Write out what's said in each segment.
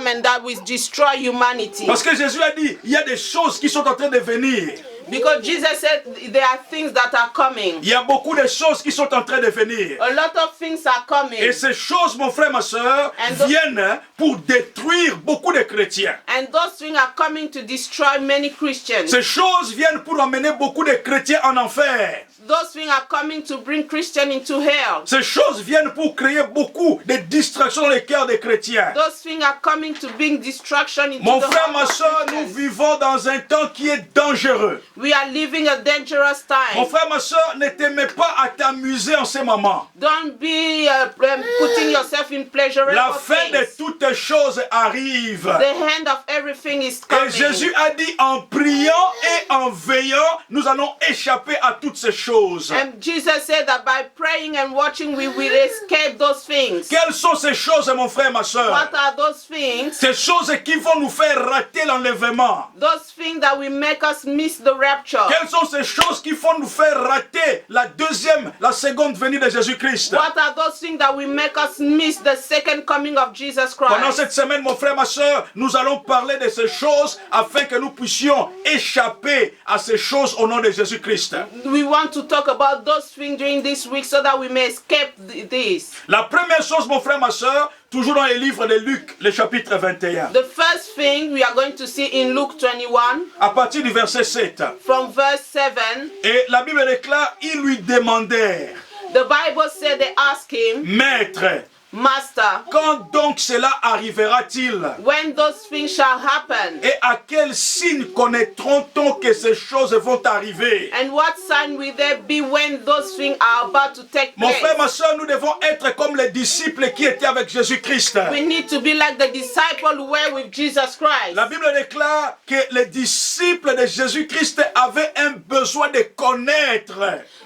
come and that will destroy humanity. Parce que Jésus a dit, il y a des choses qui sont en train de venir. Because Jesus said there are things that are coming. Il y a beaucoup de choses qui sont en train de venir. A lot of things are coming. Et ces choses, mon frère, ma soeur, viennent pour détruire beaucoup de chrétiens. And those things are coming to destroy many Christians. Ces choses viennent pour emmener beaucoup de chrétiens en enfer. Those things are coming to bring Christians into hell. Ces choses viennent pour créer beaucoup de distractions dans les cœurs des chrétiens. Those things are coming to bring destruction into Mon the frère, heart ma of soeur, nous Christians. vivons dans un temps qui est dangereux. We are living a dangerous Mon time. frère, ma soeur, ne t'aimez pas à t'amuser en ce moment. Don't be putting yourself in pleasurable La fin de things. toutes choses arrive. The hand of everything is Et coming. Jésus a dit, en priant et en veillant, nous allons échapper à toutes ces choses. And Jesus said that by praying and watching, we will escape those things. Quelles sont ces choses, mon frère, ma soeur? What are those things? Ces choses qui vont nous faire rater l'enlèvement. Those things that will make us miss the rapture. Quelles sont ces choses qui vont nous faire rater la seconde venue de Jésus-Christ? What are those things that will make us miss the second coming of Jesus Pendant Christ? cette semaine, mon frère, ma soeur, nous allons parler de ces choses afin que nous puissions échapper à ces choses au nom de Jésus-Christ. We want to talk about those things during this week so that we may escape this. La première chose, mon frère, ma soeur, toujours dans le livre de Luc, le chapitre 21, The first thing we are going to see in Luke 21 à partir du verset 7. from verse 7, Et la Bible déclare, ils lui demandèrent, the Bible said they asked him, Maître, Master, quand donc cela arrivera-t-il? when those things shall happen, Et à quel signe connaîtront-on que ces choses vont arriver? and what sign will there be when those things are about to take Mon frère, ma place? soeur, nous devons être comme les disciples qui étaient avec Jésus-Christ. We need to be like the disciples who were with Jesus Christ. La Bible déclare que les disciples de Jésus-Christ avaient un besoin de connaître.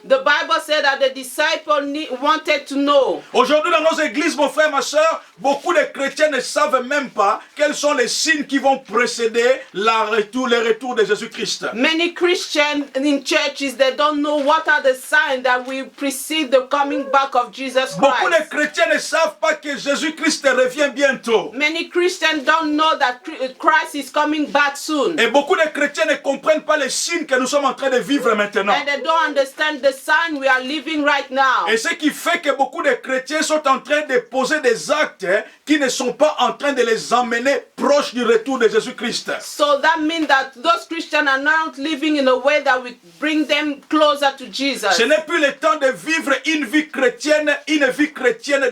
The Bible said that the disciples wanted to know. Aujourd'hui, dans nos églises, mon frère, ma soeur, beaucoup de chrétiens ne savent même pas quels sont les signes qui vont précéder le retour de Jésus-Christ. Many Christians in churches, they don't know what are the signs that will precede the coming back of Jesus Beaucoup de Christ. chrétiens ne savent pas que Jésus-Christ revient bientôt. Many Christians don't know that Christ is coming back soon. Et beaucoup de chrétiens ne comprennent pas les signes que nous sommes en train de vivre maintenant. And they don't understand the sign we are living right now. Et ce qui fait que beaucoup de chrétiens sont en train de poser des actes qui ne sont pas en train de les emmener proches du retour de Jésus-Christ. So that means that those Christians are not living in a way that will bring them closer to Jesus. Ce n'est plus le temps de vivre une vie chrétienne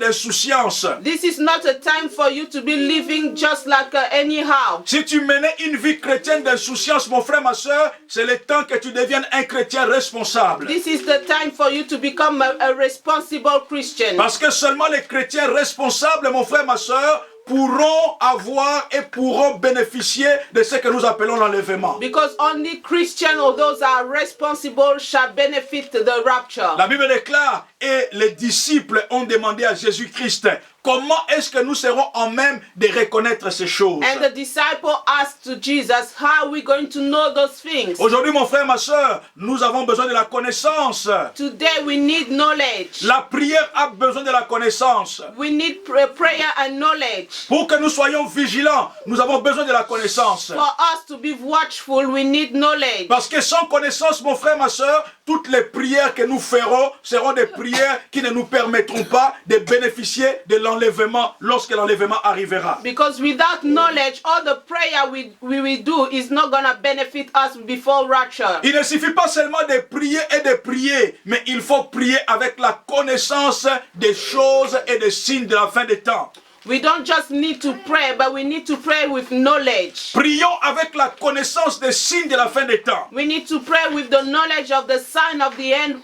d'insouciance. This is not a time for you to be living just like anyhow. Si tu menais une vie chrétienne d'insouciance, mon frère, ma soeur, c'est le temps que tu deviennes un chrétien responsable. This is the time for you to become a responsible Christian. Parce que seulement les chrétiens responsables, mon frère, ma soeur, pourront avoir et pourront bénéficier de ce que nous appelons l'enlèvement. Because only Christians or those are responsible shall benefit the rapture. La Bible déclare, et les disciples ont demandé à Jésus-Christ, comment est-ce que nous serons en même de reconnaître ces choses? And the disciple asked to Jesus, how are we going to know those things? Aujourd'hui, mon frère, ma soeur, nous avons besoin de la connaissance. Today we need knowledge. La prière a besoin de la connaissance. We need prayer and knowledge. Pour que nous soyons vigilants, nous avons besoin de la connaissance. For us to be watchful, we need knowledge. Parce que sans connaissance, mon frère, ma soeur, toutes les prières que nous ferons seront des prières qui ne nous permettront pas de bénéficier de l'enlèvement lorsque l'enlèvement arrivera. Because without knowledge, all the prayer we will do is not going to benefit us before rapture. Il ne suffit pas seulement de prier, mais il faut prier avec la connaissance des choses et des signes de la fin des temps. We don't just need to pray, but we need to pray with knowledge. Prions avec la connaissance des signes de la fin des temps. We need to pray with the knowledge of the sign of the end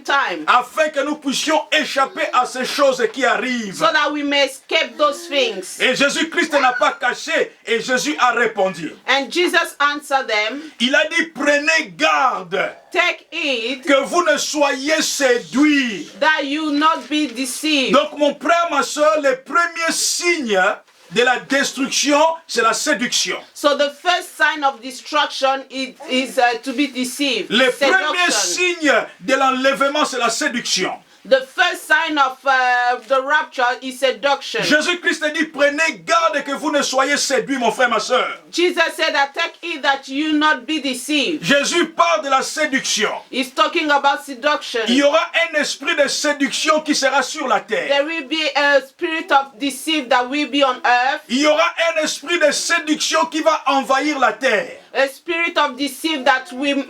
time. Afin que nous puissions échapper à ces choses qui arrivent. So that we may escape those things. Et Jésus-Christ n'a pas caché et Jésus a répondu. And Jesus answered them. Il a dit, prenez garde. Take it. Que vous ne soyez séduits. That you not be deceived. Donc mon frère, ma soeur, le premier signe de la destruction, c'est la séduction. So the first sign of destruction is to be deceived. Le premier signe de l'enlèvement, c'est la séduction. The first sign of the rapture is seduction. Jésus-Christ dit, prenez garde que vous ne soyez séduits, mon frère, ma soeur. Jesus said that take heed that you not be deceived. Jésus parle de la séduction. He's talking about seduction. Il y aura un esprit de séduction qui sera sur la terre. There will be a spirit of deceit that will be on earth. Il y aura un esprit de séduction qui va envahir la terre. A spirit of deceit that will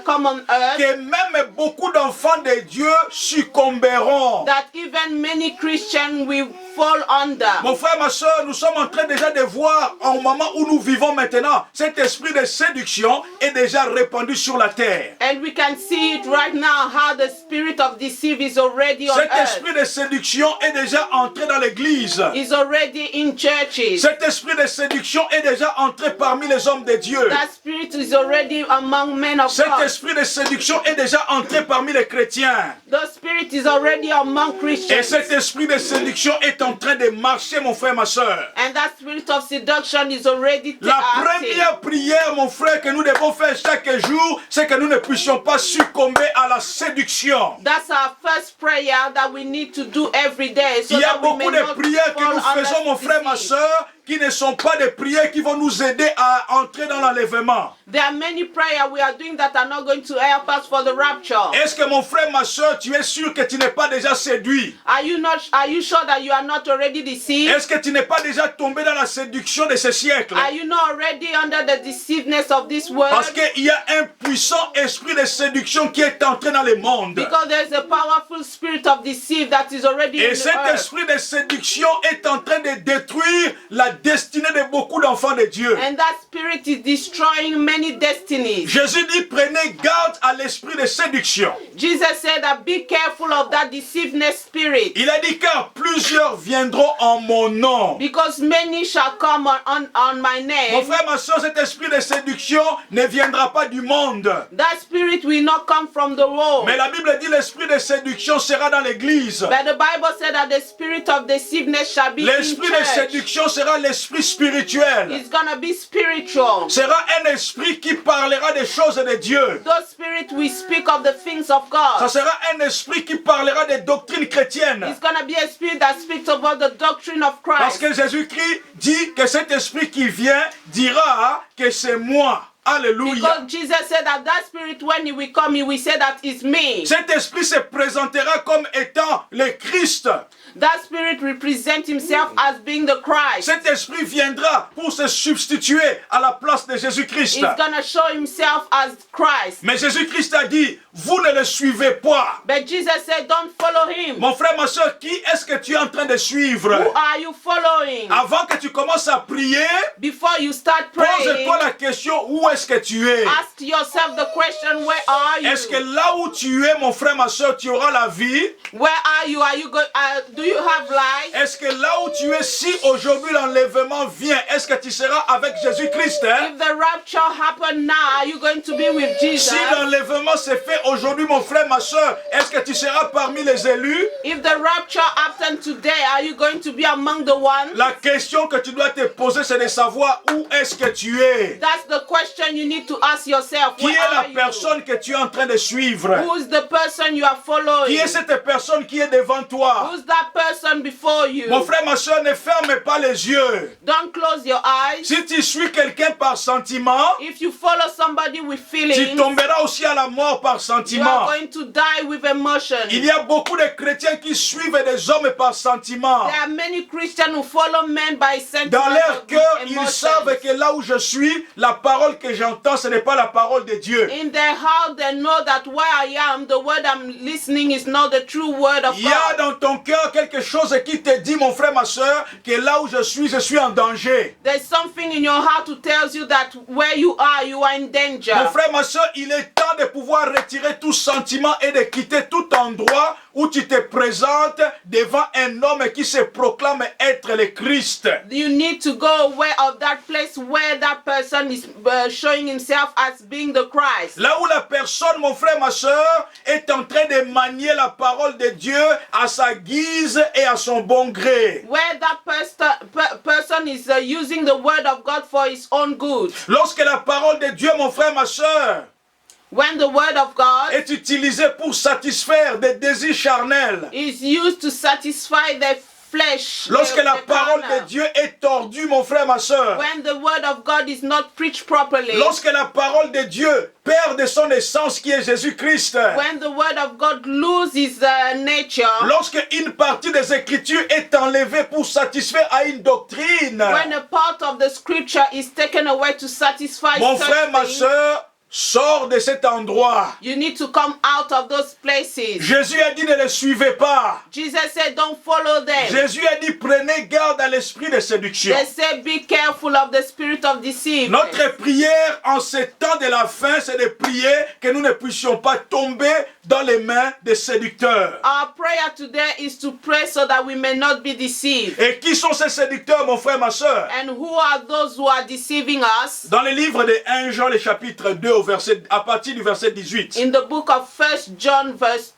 come on earth. Que même beaucoup d'enfants de Dieu succomberont. That even many Christians will fall under. Mon frère, ma soeur, nous sommes en train déjà de voir, au moment où nous vivons maintenant, cet esprit de séduction est déjà répandu sur la terre. And we can see it right now how the spirit of deceit is already on Cet earth. esprit de séduction est déjà entré dans l'église. Is already in churches. Cet esprit de séduction est déjà entré parmi les hommes de Dieu. That spirit is already among men of Cet God. esprit de séduction est déjà entré parmi les chrétiens. The spirit is already among Et Christians. cet esprit de séduction est en train de marcher, mon frère, ma soeur. And that spirit of seduction is already La active. première prière, mon frère, que nous devons faire chaque jour, c'est que nous ne puissions pas succomber à la séduction. That's our first prayer that we need to do every day. So Il y a that we may beaucoup de not prières que fall nous faisons, under mon frère, ma deceit. soeur, qui ne sont pas des prières qui vont nous aider à entrer dans l'enlèvement. There are many prayers we are doing that are not going to help us for the rapture. Est-ce que mon frère, ma soeur, tu es sûr que tu n'es pas déjà séduit? Are you sure that you are not already deceived? Est-ce que tu n'es pas déjà tombé dans la séduction de ce siècle? Are you not already under the deceivedness of this world? Parce qu'il y a un puissant esprit de séduction qui est entré dans le monde. Because there's a powerful spirit of deceit that is already Et in cet the earth. esprit de séduction est en train de détruire la destinée de beaucoup d'enfants de Dieu. And that spirit is destroying many destinies. Jésus dit, prenez garde à l'esprit de séduction. Jesus said that be careful of that deceiveness spirit. Il a dit, car plusieurs viendront en mon nom. Because many shall come on my Mon name. frère, ma soeur, cet esprit de séduction ne viendra pas du monde. That spirit will not come from the world. Mais la Bible dit, l'esprit de séduction sera dans l'église. But the Bible said that the spirit of deceiveness shall be in L'esprit de church. séduction sera l'esprit spirituel. It's gonna be spiritual. Sera un esprit qui parlera des choses de Dieu. Those spirits will speak of the things of Ça God. sera un esprit qui parlera des doctrines chrétiennes. It's gonna be a spirit that speaks about the doctrine of Parce Christ. que Jésus-Christ dit que cet esprit qui vient dira que c'est moi. Alléluia. Because Jesus said that that spirit, when he will come, he will say that it's me. Cet esprit se présentera comme étant le Christ. That spirit represents himself as being the Christ. Cet esprit viendra pour se substituer à la place de Jésus-Christ. He's gonna show himself as Christ. Mais Jésus-Christ a dit, vous ne le suivez pas. But Jesus said, don't follow him. Mon frère, ma soeur, qui est-ce que tu es en train de suivre? Who are you following? Avant que tu commences à prier, Before you start praying, pose-toi la question, où est-ce que tu es? ask yourself the question, where are you? Est-ce que là où tu es, mon frère, ma soeur, tu auras la vie? Where are you? Are you do you have life? Est-ce que là où tu es, si aujourd'hui l'enlèvement vient, est-ce que tu seras avec Jésus-Christ? If the rapture happened now, are you going to be with Jesus? Si l'enlèvement s'est fait aujourd'hui, mon frère, ma soeur, est-ce que tu seras parmi les élus? If the rapture happened today, are you going to be among the ones? La question que tu dois te poser, c'est de savoir où est-ce que tu es. That's the question you need to ask yourself. Qui Where est la are you? personne que tu es en train de suivre? Who's the person you are following? Qui est cette personne qui est devant toi? Who's that person before you? Mon frère, ma soeur, ne ferme pas les yeux. Don't close your eyes. Si tu suis quelqu'un par sentiment, If you follow somebody with tu feelings, tomberas aussi à la mort par you are sentiment. going to die with emotion. Il y a beaucoup de chrétiens qui suivent des hommes par sentiment. There are many Christians who follow men by sentiment. Dans leur cœur, ils emotions. savent que là où je suis, la parole que j'entends, ce n'est pas la parole de Dieu. In their heart, they know that where I am, the word I'm listening is not the true word of Il y a God. dans ton cœur quelque chose qui te dit, mon frère, ma soeur, que là où je suis en danger. There's something in your heart who tells you that where you are in danger. Mon frère, ma soeur, il est temps de pouvoir retirer tout sentiment et de quitter tout endroit où tu te présentes devant un homme qui se proclame être le Christ. You need to go away of that place where that person is showing himself as being the Christ. Là où la personne, mon frère, ma soeur, est en train de manier la parole de Dieu à sa guise et à son bon gré. Where that person is using the word of God for his own good. Lorsque la parole de Dieu, mon frère, ma soeur, when the word of God est utilisé pour satisfaire des désirs charnels, is used to satisfy the flesh, lorsque la the parole carnal, de Dieu est tordue, mon frère, ma soeur, when the word of God is not preached properly, lorsque la parole de Dieu perd de son essence qui est Jésus-Christ, when the word of God loses nature, lorsque une partie des Écritures est enlevée pour satisfaire à une doctrine, when a part of the scripture is taken away to satisfy mon such frère, ma things, soeur, sors de cet endroit. you need to come out of those places. Jésus a dit ne les suivez pas. Jesus said, don't follow them. Jésus a dit prenez garde à l'esprit de séduction. They said, be careful of the spirit of deceit. Notre prière en ce temps de la fin, c'est de prier que nous ne puissions pas tomber dans les mains des séducteurs. Our prayer today is to pray so that we may not be deceived. Et qui sont ces séducteurs, mon frère, ma soeur? And who are those who are deceiving us? Dans le livre de 1 Jean, le chapitre 2, à partir du verset 18. In the book of 1 John verse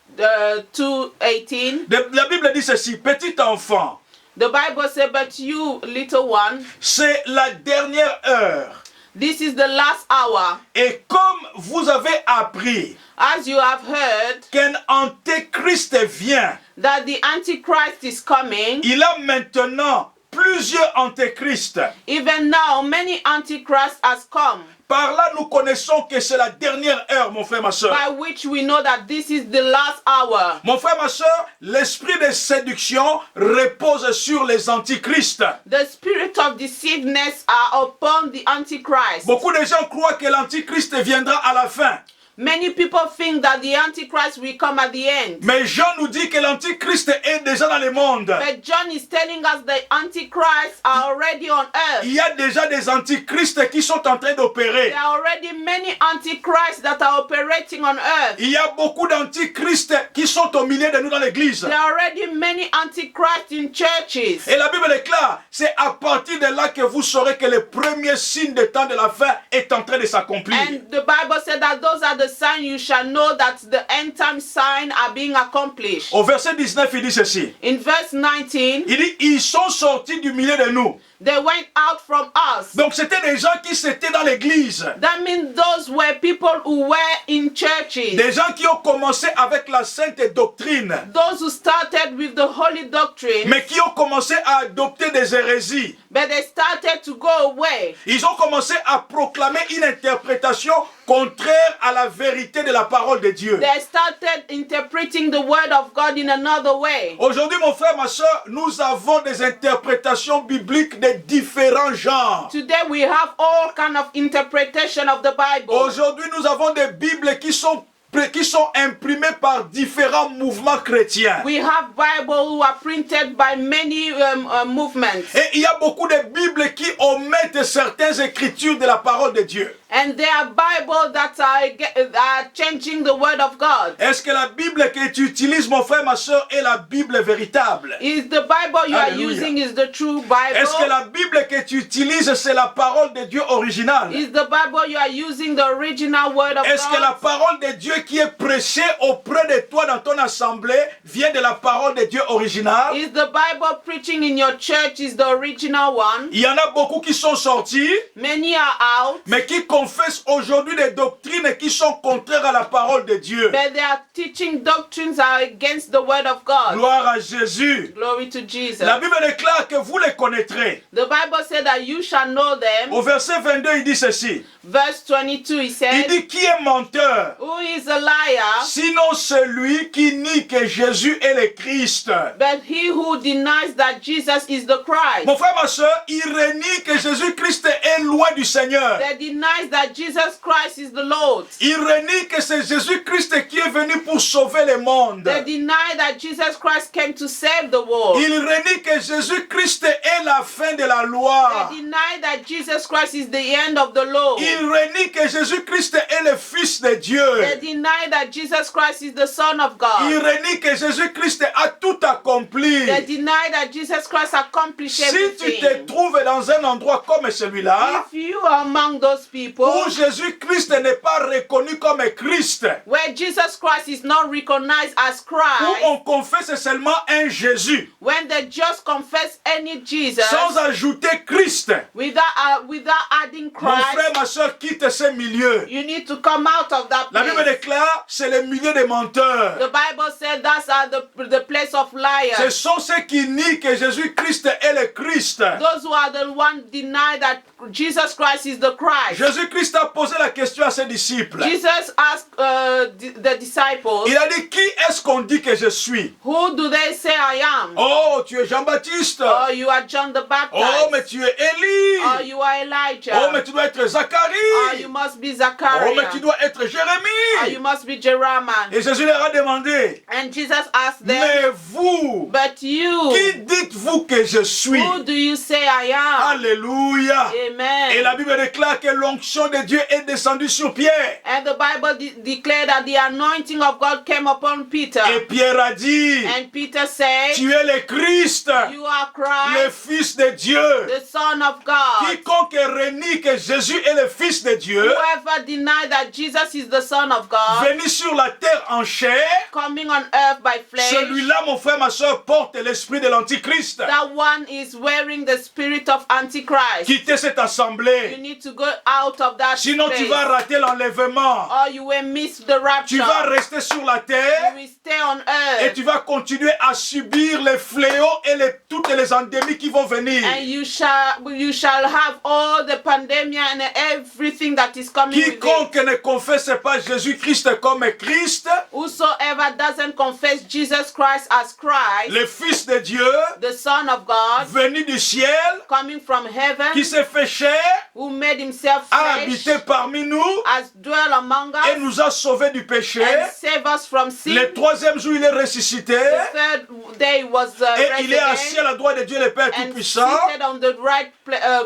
2:18, La Bible dit ceci, petit enfant, the Bible says, but you, little one, c'est la dernière heure. this is the last hour. Et comme vous avez appris As you have heard qu'un antéchrist vient, that the Antichrist is coming, il a maintenant plusieurs antéchrists. even now many Antichrists has come, Par là, nous connaissons que c'est la dernière heure, mon frère, ma soeur. by which we know that this is the last hour. Mon frère, ma soeur, l'esprit de séduction repose sur les antichrists. The spirit of deceivedness are upon the Antichrist. Beaucoup de gens croient que l'antichrist viendra à la fin. Many people think that the Antichrist will come at the end. Mais Jean nous dit que l'antichrist est déjà dans le monde. But John is telling us the Antichrists are already on earth. Il y a déjà des antichrists qui sont en train d'opérer. There are already many Antichrists that are operating on earth. Il y a beaucoup d'antichrists qui sont au milieu de nous dans l'église. There are already many Antichrists in churches. Et la Bible est claire, c'est à partir de là que vous saurez que le premier signe des temps de la fin est en train de s'accomplir. And the Bible said that those are the signs you shall know that the end time signs are being accomplished. Au verset 19, il dit ceci. In verse 19, Il dit, ils sont sortis du milieu de nous. they went out from us. Donc c'était des gens qui étaient dans l'église. That means those were people who were in churches. Des gens qui ont commencé avec la sainte doctrine. Those who started with the holy doctrine, Mais qui ont commencé à adopter des hérésies. but they started to go away. Ils ont commencé à proclamer une interprétation contraire à la vérité de la parole de Dieu. They started interpreting the word of God in another way. Aujourd'hui, mon frère, ma soeur, nous avons des interprétations bibliques de différents genres. Today we have all kind of interpretation of the Bible. Aujourd'hui, nous avons des Bibles qui sont imprimées par différents mouvements chrétiens. We have Bibles who are printed by many movements. Et il y a beaucoup de Bibles qui omettent certaines écritures de la parole de Dieu. And there are Bibles that are changing the word of God. Est-ce que la Bible que tu utilises, mon frère, ma soeur, est la Bible véritable? Is the Bible you are Alléluia. using is the true Bible? Est-ce que la Bible que tu utilises, c'est la parole de Dieu originale? Is the Bible you are using the original word of Est-ce que la God? parole de Dieu qui est prêchée auprès de toi dans ton assemblée vient de la parole de Dieu originale? Is the Bible preaching in your church is the original one? Il y en a beaucoup qui sont sortis, Many are out, mais qui confessent aujourd'hui des doctrines qui sont contraires à la parole de Dieu. but they are teaching doctrines are against the word of God. Gloire à Jésus. Glory to Jesus. La Bible déclare que vous les connaîtrez. The Bible said that you shall know them. Au verset 22, il dit ceci. Verse 22, he Il said, dit, qui est menteur? who is a liar, Sinon celui qui nie que Jésus est le Christ. but he who denies that Jesus is the Christ. Mon frère, ma soeur, il renie que Jésus-Christ est loin du Seigneur. That denies that Jesus Christ is the Lord. Il renie que c'est Jésus-Christ qui est venu pour sauver le monde. They deny that Jesus Christ came to save the world. Il renie que Jésus-Christ est la fin de la loi. They deny that Jesus Christ is the end of the law. Il renie que Jésus-Christ est le Fils de Dieu. They deny that Jesus Christ is the Son of Il God. renie que Jésus-Christ a tout accompli. They deny that Jesus Christ accomplished Si tu te everything. trouves dans un endroit comme celui-là, If you are among those people, people où Jésus-Christ n'est pas reconnu comme Christ, where Jesus Christ is not recognized as où Christ, on confesse seulement un Jésus, when they just confess any Jesus sans ajouter Christ. without adding Mon frère, Christ, ma soeur, quitte ces milieux. you need to come out of that La Bible place. déclare, c'est le milieu des menteurs. The Bible said that's the place of Ce liars. sont ceux qui nient que Jésus-Christ est le Christ. Those who are the ones deny that Jesus Christ is the Christ. Jésus-Christ a posé la question à ses disciples. Jesus asked the disciples, Il a dit, qui est-ce qu'on dit que je suis? who do they say I am? Oh, tu es Jean-Baptiste. Oh, you are John the Baptist. Oh, mais tu es Élie. Oh, you are Elijah. Oh, mais tu dois être Oh, Zacharie. you must be Oh, Zachariah. mais tu dois être Oh, you Jérémie. must be Jeremiah. Et Jésus leur a demandé, And Jesus asked them, mais vous, but you, qui dites-vous que je suis? who do you say I am? Alléluia. Amen. Et la Bible déclare que l'onction de Dieu est descendue sur Pierre. And the Bible declared that the anointing of God came upon Peter. Et Pierre a dit, And Peter said, tu es le Christ, you are le Christ, Fils de Dieu. the Son of God. Quiconque renie que Jésus est le Fils de Dieu, Whoever denied that Jesus is the Son of God, venu sur la terre en chair, coming on earth by flesh, celui-là, mon frère, ma soeur, porte l'esprit de l'Antichrist. that one is wearing the spirit of Antichrist. Quittez cette You assemblée. need to go out of that Sinon, tu place, vas rater l'enlèvement. or you will miss the rapture. Tu vas rester sur la You terre will stay on et earth, tu vas continuer à subir les fléaux et toutes les endémies qui vont venir. and you shall have all the pandemic and everything that is coming with it. Quiconque ne confesse pas Jésus-Christ comme Christ, Whosoever doesn't confess Jesus Christ as Christ, le Fils de Dieu, the Son of God, venu du ciel, coming from heaven, qui s'est fait chair, who made himself a flesh, habité parmi nous has dwelt among et us, nous a sauvés du péché. and saved us from sin. Le troisième jour, il est ressuscité The third day was et il est raised assis à again la droite de Dieu le Père and Tout-Puissant seated on the right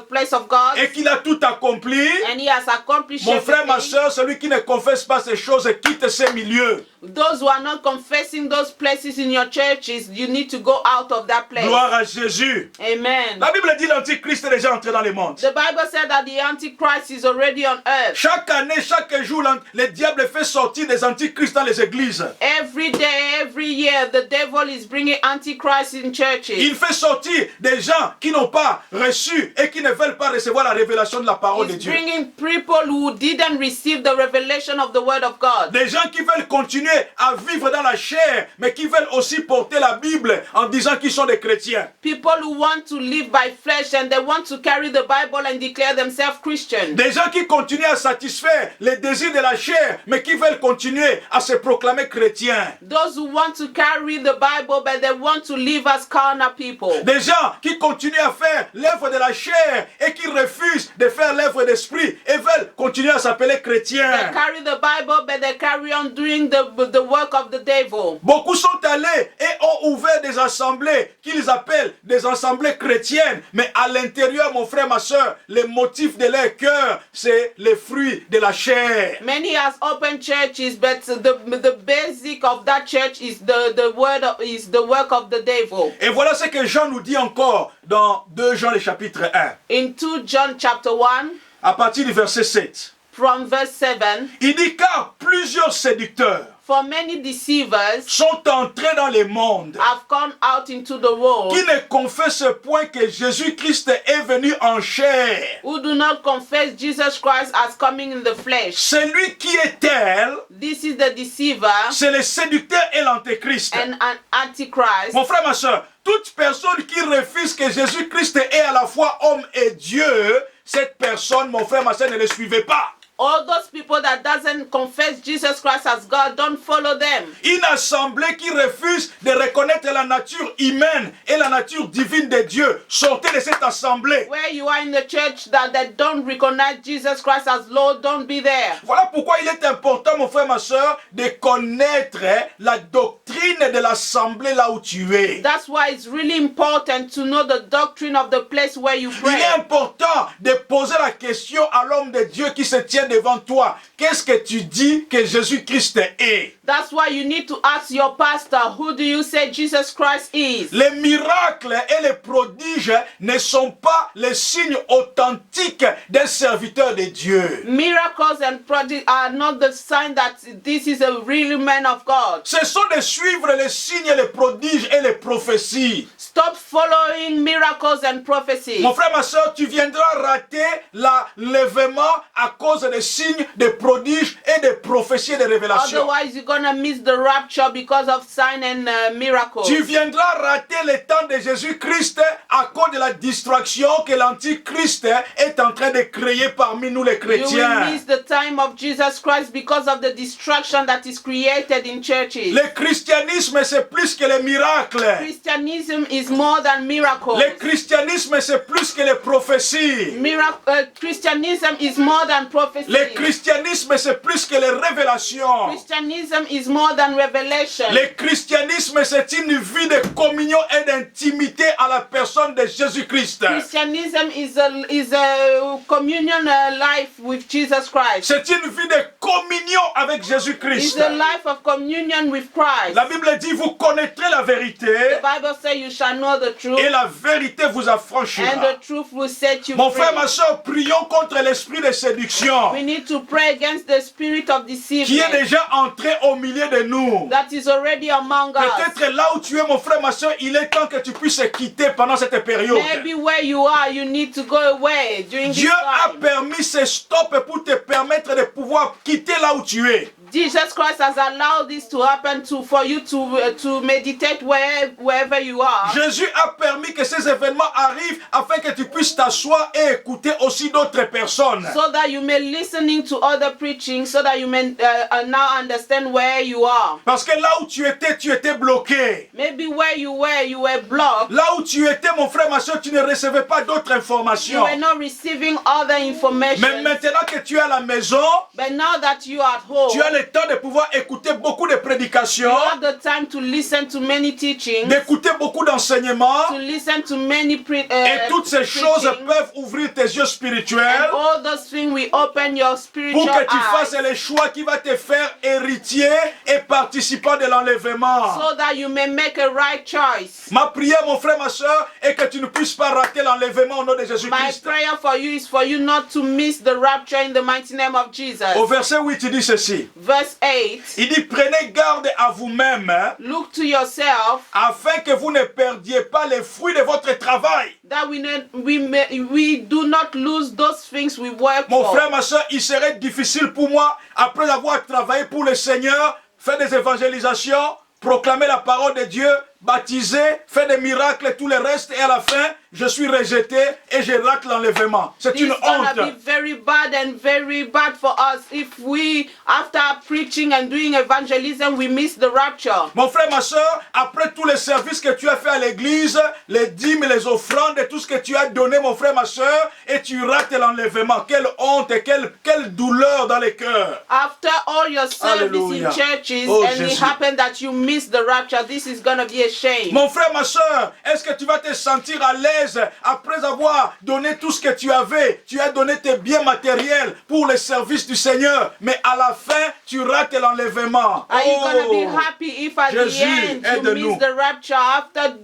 place of God, et qu'il a tout accompli. and he has accomplished Mon frère, ma everything. soeur, celui qui ne confesse pas ces choses quitte ces milieux. Those who are not confessing those places in your churches, you need to go out of that place. Gloire à Jésus. Amen. La Bible dit l'Antichrist est déjà entré dans le monde. The Bible said that the Antichrist is already on earth. Chaque année, chaque jour, le diable fait sortir des antichrists dans les églises. Every day, every year, the devil is bringing Antichrist in churches. Il fait sortir des gens qui n'ont pas reçu et qui ne veulent pas recevoir la révélation de la parole de He's Dieu. bringing people who didn't receive the revelation of the word of God. Des gens qui veulent continuer à vivre dans la chair, mais qui veulent aussi porter la Bible en disant qu'ils sont des chrétiens. People who want to live by flesh and they want to carry the Bible and declare themselves Christian. Des gens qui continuent à satisfaire les désirs de la chair, mais qui veulent continuer à se proclamer chrétiens. Those who want to carry the Bible but they want to live as carnal people. Des gens qui continuent à faire l'œuvre de la chair et qui refusent de faire l'œuvre d'esprit et veulent continuer à s'appeler They chrétiens. carry the Bible but they carry on doing the work of the devil. Beaucoup sont allés et ont ouvert des assemblées qu'ils appellent des assemblées chrétiennes. Mais à l'intérieur, mon frère, ma soeur, le motif de leur cœur, c'est les fruits de la chair. Many has open churches, but the basic of that church is the work of the devil. Et voilà ce que Jean nous dit encore dans 2 Jean le chapitre 1, In 2 John chapter 1, à partir du verset 7. from verse 7, Il dit car plusieurs séducteurs for many deceivers sont entrés dans le monde have gone out into the world qui ne confessent point que Jésus-Christ est venu en chair. who do not confess Jesus Christ as coming in the flesh. Celui qui est tel, This is the deceiver c'est le séducteur et l'antéchrist. and an antichrist. Mon frère, ma soeur, toute personne qui refuse que Jésus-Christ est à la fois homme et Dieu, cette personne, mon frère, ma soeur, ne le suivez pas. All those people that doesn't confess Jesus Christ as God, don't follow them. Une assemblée qui refuse de reconnaître la nature humaine et la nature divine de Dieu. Sortez de cette assemblée. Where you are in the church that don't recognize Jesus Christ as Lord, don't be there. Voilà pourquoi il est important, mon frère, ma soeur, de connaître la doctrine de l'assemblée là où tu es. That's why it's really important to know the doctrine of the place where you Il pray. est important de poser la question à l'homme de Dieu qui se tient quelqu'un devant toi, qu'est-ce que tu dis que Jésus-Christ est? That's why you need to ask your pastor, who do you say Jesus Christ is? Les miracles et les prodiges ne sont pas les signes authentiques d'un serviteur de Dieu. Miracles and prodigies are not the sign that this is a real man of God. Ce sont de suivre les signes, les prodiges et les prophéties. Stop following miracles and prophecies. Mon frère, ma soeur, tu viendras rater l'enlèvement à cause des signes, des prodiges et des prophéties et des révélations. Otherwise, you're gonna miss the rapture because of sign and miracles. Tu viendras rater le temps de Jésus-Christ à cause de la distraction que l'Antichrist est en train de créer parmi nous les You will chrétiens. miss the time of Jesus Christ because of the distraction that is created in churches. Le christianisme, c'est plus que les miracles. Christianism is more than miracles. Le christianisme, c'est plus que les prophéties. Christianism is more than prophecy. Le christianisme, c'est plus que les révélations. Christianism is more than revelation. Le christianisme, c'est une vie de communion et d'intimité à la personne de Jésus-Christ. Christianism is a communion life with Jesus Christ. C'est une vie de communion avec It's Jésus-Christ. a life of communion with Christ. La Bible dit, vous connaîtrez la vérité The Bible says you shall know the truth, et la vérité vous and affranchira. the truth will set you Mon free. frère, ma soeur, prions contre l'esprit de séduction We need to pray against the spirit of qui est deceiving déjà entré au milieu de nous. that is already among us. Peut-être là où tu es, mon frère, ma soeur, il est temps que tu puisses quitter pendant cette période. Maybe where you are, you need to go away during this Dieu a time. permis ce stop pour te permettre de pouvoir quitter là où tu es. Jesus Christ has allowed this to happen for you to meditate wherever you are. Jésus a permis que ces événements arrivent afin que tu puisses t'asseoir et écouter aussi d'autres personnes. So that you may listening to other preaching, so that you may now understand where you are. Parce que là où tu étais bloqué. Maybe where you were blocked. Là où tu étais, mon frère, ma soeur, tu ne recevais pas d'autres You informations. were not receiving other Mais information. maintenant que tu es à la maison, But now that you are at home, tu as le temps de pouvoir écouter beaucoup de prédications, you have the time to listen to many teachings, d'écouter beaucoup d'enseignements. to listen to many Et toutes ces choses preaching. peuvent ouvrir tes yeux spirituels And all those things will open your pour spiritual que tu eyes, fasses les choix qui vont te faire héritier et participant de l'enlèvement. so that you may make a right choice. Ma prière, mon frère, ma soeur, est que tu ne puisses pas rater l'enlèvement au nom de My Jésus-Christ. prayer for you is for you not to miss the rapture in the mighty name of Jesus. Au verset 8, il dit ceci. Verse 8, Il dit, prenez garde à vous-même, look to yourself afin que vous ne perdiez pas les fruits de votre travail. that we do not lose those things we work Mon for. frère, ma soeur, il serait difficile pour moi, après avoir travaillé pour le Seigneur, faire des évangélisations, proclamer la parole de Dieu, baptiser, faire des miracles et tout le reste, et à la fin, je suis rejeté et je rate l'enlèvement. C'est It's une gonna be honte. very bad for us if we, after preaching and doing evangelism, we miss the rapture. Mon frère, ma soeur, après tous les services que tu as fait à l'église, les dîmes, les offrandes et tout ce que tu as donné, mon frère, ma soeur, et tu rates l'enlèvement. Quelle honte et quelle douleur dans les cœurs. After all your service Hallelujah. in churches Oh, and it Jésus. happened that you miss the rapture, this is gonna be a shame. Mon frère, ma soeur, est-ce que tu vas te sentir à l'aise après avoir donné tout ce que tu avais? Tu as donné tes biens matériels pour le service du Seigneur, mais à la fin, tu rates l'enlèvement. Are you gonna be happy if at Jésus, the end you aide-nous. miss the rapture after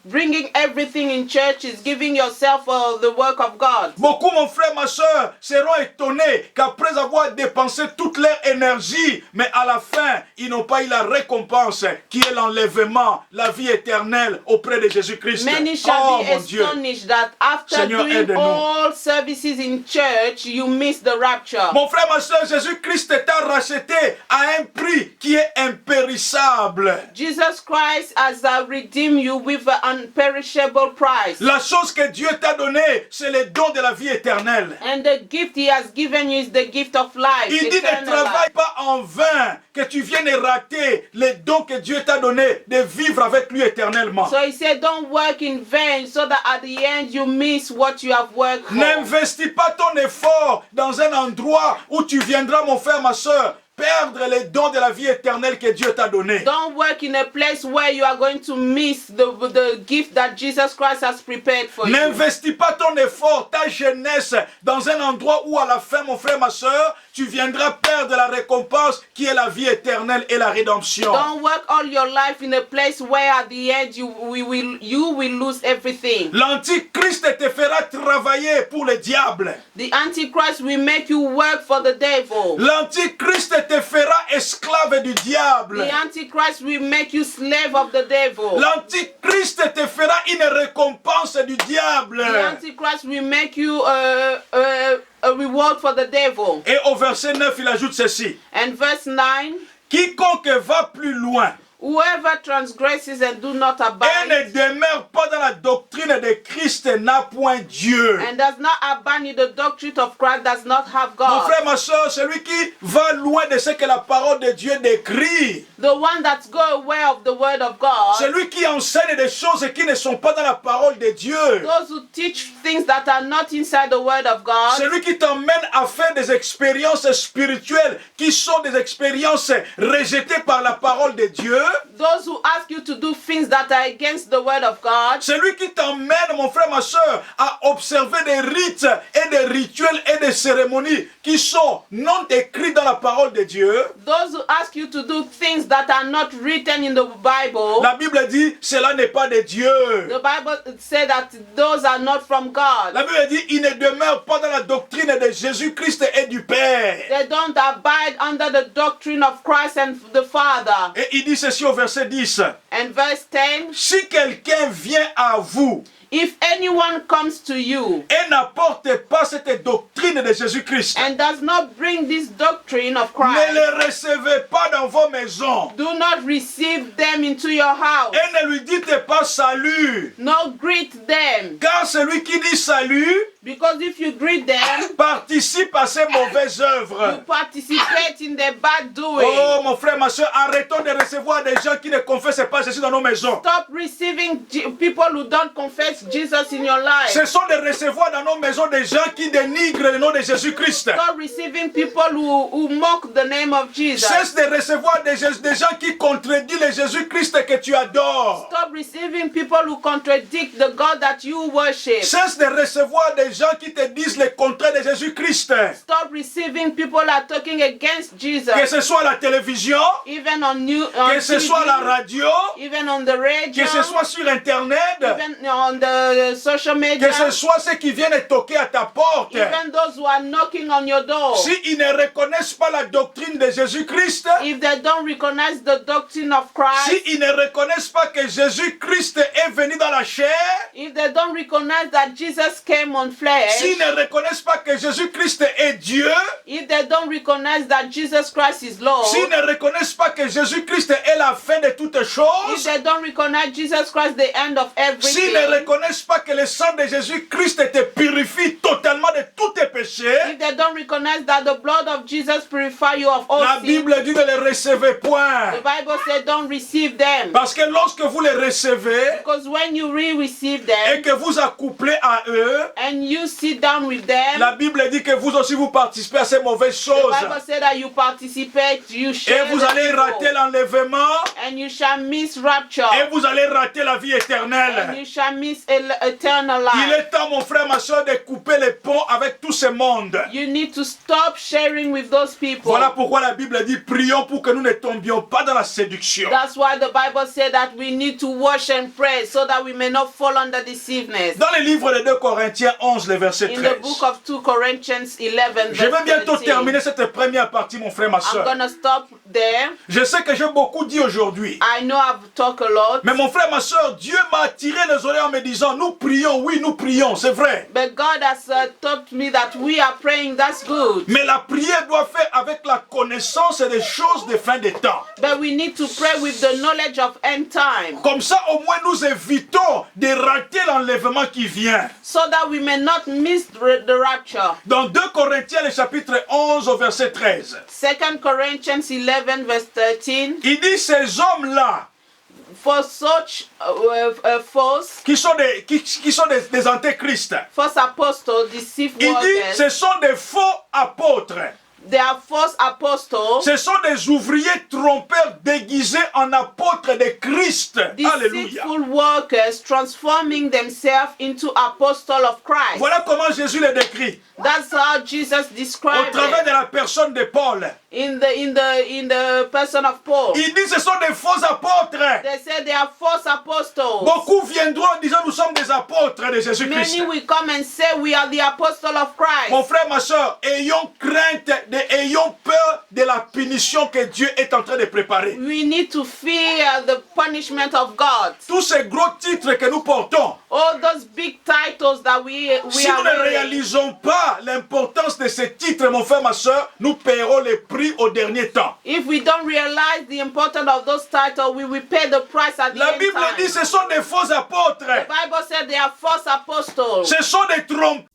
bringing everything in churches, giving yourself for the work of God? Beaucoup, mon frère, ma soeur, seront étonnés qu'après avoir dépensé toute leur énergie, mais à la fin, ils n'ont pas eu la récompense qui est l'enlèvement, la vie éternelle auprès de Jésus-Christ. Many shall Oh, be mon Dieu. astonished that after Seigneur, doing aide-nous. all services in church, you miss the rapture. Mon frère, ma soeur, Jésus-Christ t'a racheté à un prix qui est impérissable. Jesus Christ has redeemed you with an unperishable price. La chose que Dieu t'a donnée, c'est le don de la vie éternelle. And the gift he has given you is the gift of life. Il dit ne Eternal travaille life. pas en vain, que tu viennes rater les dons que Dieu t'a donnés de vivre avec lui éternellement. So he said, don't work in vain so that at the end you miss what you have worked for. N'investis pas ton effort dans un endroit où tu viendras, mon frère, ma soeur, perdre les dons de la vie éternelle que Dieu t'a donné. Don't work in a place where you are going to miss the gift that Jesus Christ has prepared for you. N'investis pas ton effort, ta jeunesse dans un endroit où à la fin, mon frère, ma soeur, tu viendras perdre la récompense qui est la vie éternelle et la rédemption. Don't work all your life in a place where at the end you will lose everything. L'Antichrist te fera travailler pour le diable. The Antichrist will make you work for the devil. L'Antichrist te fera esclave du diable. The Antichrist will make you slave of the devil. L'Antichrist te fera une récompense du diable. The Antichrist will make you a reward for the devil. Et au verset 9, il ajoute ceci. And verse 9, Quiconque va plus loin whoever transgresses and do not et abide ne demeure pas dans la doctrine de Christ n'a point Dieu. and does not abide in the doctrine of Christ does not have Mon God. frère, ma soeur, celui qui va loin de ce que la parole de Dieu décrit, The one that go away of the word of God, celui qui enseigne des choses qui ne sont pas dans la parole de Dieu, those who teach things that are not inside the word of God, celui qui t'emmène à faire des expériences spirituelles qui sont des expériences rejetées par la parole de Dieu, those who ask you to do things that are against the word of God, celui qui t'emmène, mon frère, ma soeur, à observer des rites et des rituels et des cérémonies qui sont non écrits dans la parole de Dieu, those who ask you to do things that are not written in the Bible, la Bible dit, cela n'est pas de Dieu. the Bible said that those are not from God. La Bible dit, il ne demeure pas dans la doctrine de Jésus-Christ et du Père. They don't abide under the doctrine of Christ and the Father. Et il dit ceci au verset 10. And verse 10, Si quelqu'un vient à vous if anyone comes to you et n'apporte pas cette doctrine de Jésus-Christ, and does not bring this doctrine of ne Christ, les recevez pas dans vos maisons do not receive them into your house. et ne lui dites pas salut. No, greet them. Car celui qui dit salut Because if you greet them, participe à ces mauvaises you œuvres. participate in their bad doing. Oh mon frère, ma soeur, arrêtons de recevoir des gens qui ne confessent pas Jésus dans nos maisons. Stop receiving people who don't confess Jesus in your life. Ce sont de recevoir dans nos maisons des gens qui dénigrent le nom de Jésus-Christ. Stop receiving people who mock the name of Jesus. Cesse de recevoir des gens qui contredisent le Jésus-Christ que tu adores. Stop receiving people who contradict the God that you worship. Cesse de recevoir des gens qui te disent le contraire de Jésus-Christ. Stop receiving people are talking against Jesus. Que ce soit à la télévision, Even on que ce soit à la TV, radio, even on the radio, que ce soit sur Internet, even on the social media, que ce soit ceux qui viennent toquer à ta porte. even those who are knocking on your door. S'ils ne reconnaissent pas la doctrine de Jésus-Christ, If they don't recognize the doctrine of Christ, s'ils ne reconnaissent pas que Jésus-Christ est venu dans la chair, if they don't recognize that Jesus came on flesh, s'ils ne reconnaissent pas que Jésus-Christ est Dieu, if they don't recognize that Jesus Christ is Lord, s'ils ne reconnaissent pas que Jésus-Christ est la fin de toutes if choses, they don't recognize Jesus Christ the end of s'ils ne everything, reconnaissent pas que le sang de Jésus-Christ te purifie totalement de tous tes péchés, if they don't recognize that the blood of Jesus purify you of all la sin, Bible dit ne les recevez point. the Bible said don't receive them. Parce que lorsque vous les recevez Because when you receive et them que vous accouplez à eux, and you sit down with them, la Bible dit que vous aussi vous participez à ces mauvaises the choses. Bible said that you participate, you Et share vous the allez evil, rater l'enlèvement and you shall miss rapture, et vous allez rater la vie and éternelle. you shall miss eternal Il life. est temps, mon frère, ma soeur, de couper les ponts avec tout ce monde. You need to stop sharing with those people. Voilà pourquoi la Bible dit prions pour que nous ne tombions pas dans la séduction. That's why the Bible said that we need to wash and pray so that we may not fall under deceiveness. Dans le livre de 2 Corinthiens 11, le verset In the 13. book of 2 Corinthians 11, Je vais bientôt verse 13, terminer cette première partie, mon frère, ma I'm soeur. gonna stop there. Je sais que j'ai beaucoup dit aujourd'hui. I know I've talked a lot, Mais mon frère, ma soeur, Dieu m'a attiré les oreilles en me disant, nous prions, oui, nous prions, c'est vrai. but God has taught me that we are praying. That's good. Mais la prière doit faire avec la connaissance des choses des fins des temps. But we need to pray with the knowledge of end time, Comme ça, au moins, nous évitons de rater l'enlèvement qui vient. so that we may not miss the rapture. Dans 2 Corinthiens, le chapitre 11, au verset 13, 2 Corinthians 11, verse 13. il dit, ces hommes-là, For such false qui sont des antéchrists, apostles, deceive il dit, ce workers, sont des faux apôtres. They are false apostles, Ce sont des ouvriers trompeurs déguisés en apôtres de Christ. Alléluia. deceitful workers transforming themselves into apostles of Christ. Voilà comment Jésus les décrit. That's how Jesus Au described travers it de la personne de Paul. in the person of Paul. Il dit ce sont des faux apôtres. They said they are false apostles. Beaucoup viendront en disant nous sommes des apôtres de Jésus-Christ. Many will come and say we are the apostle of Christ. Mon frère, ma soeur, ayons crainte, ayons peur de la punition que Dieu est en train de préparer. We need to fear the punishment of God. Tous ces gros titres que nous portons, All those big titles that we si are nous ne wearing, réalisons pas l'importance de ces titres, mon frère, ma soeur, nous paierons les prix au dernier temps. if we don't realize the importance of those titles, we will pay the price at the La end Bible time. dit ce sont des faux apôtres. The Bible said they are false apostles. Ce sont des trompeurs.